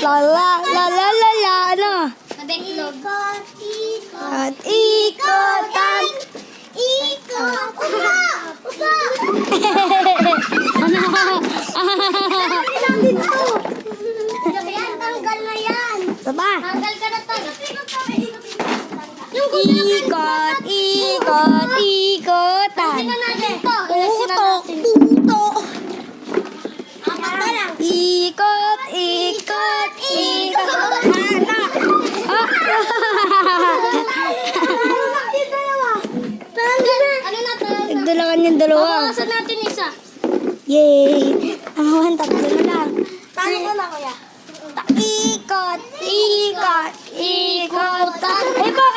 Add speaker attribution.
Speaker 1: La la la la la la, ano?
Speaker 2: Mabeklog.
Speaker 1: At ikotan.
Speaker 2: Ikot. Upo. Upo.
Speaker 1: Ano?
Speaker 2: Ilang dito. Yan, tanggal na yan.
Speaker 1: Saba.
Speaker 2: Tanggal ka na to.
Speaker 1: Ikot, ikot, ikotan.
Speaker 2: Tingnan natin to.
Speaker 1: Tutok, tutok.
Speaker 2: Apat na lang.
Speaker 1: Ikot, ikot, ikot. Ano? Ah.
Speaker 2: Ano na to?
Speaker 1: Nagdulangan yung dalawa.
Speaker 2: Bawasan natin isa.
Speaker 1: Yay! Ang tatlo na lang.
Speaker 2: Paano ko na, kuya?
Speaker 1: Ikot, ikot, ikot. Ay ba?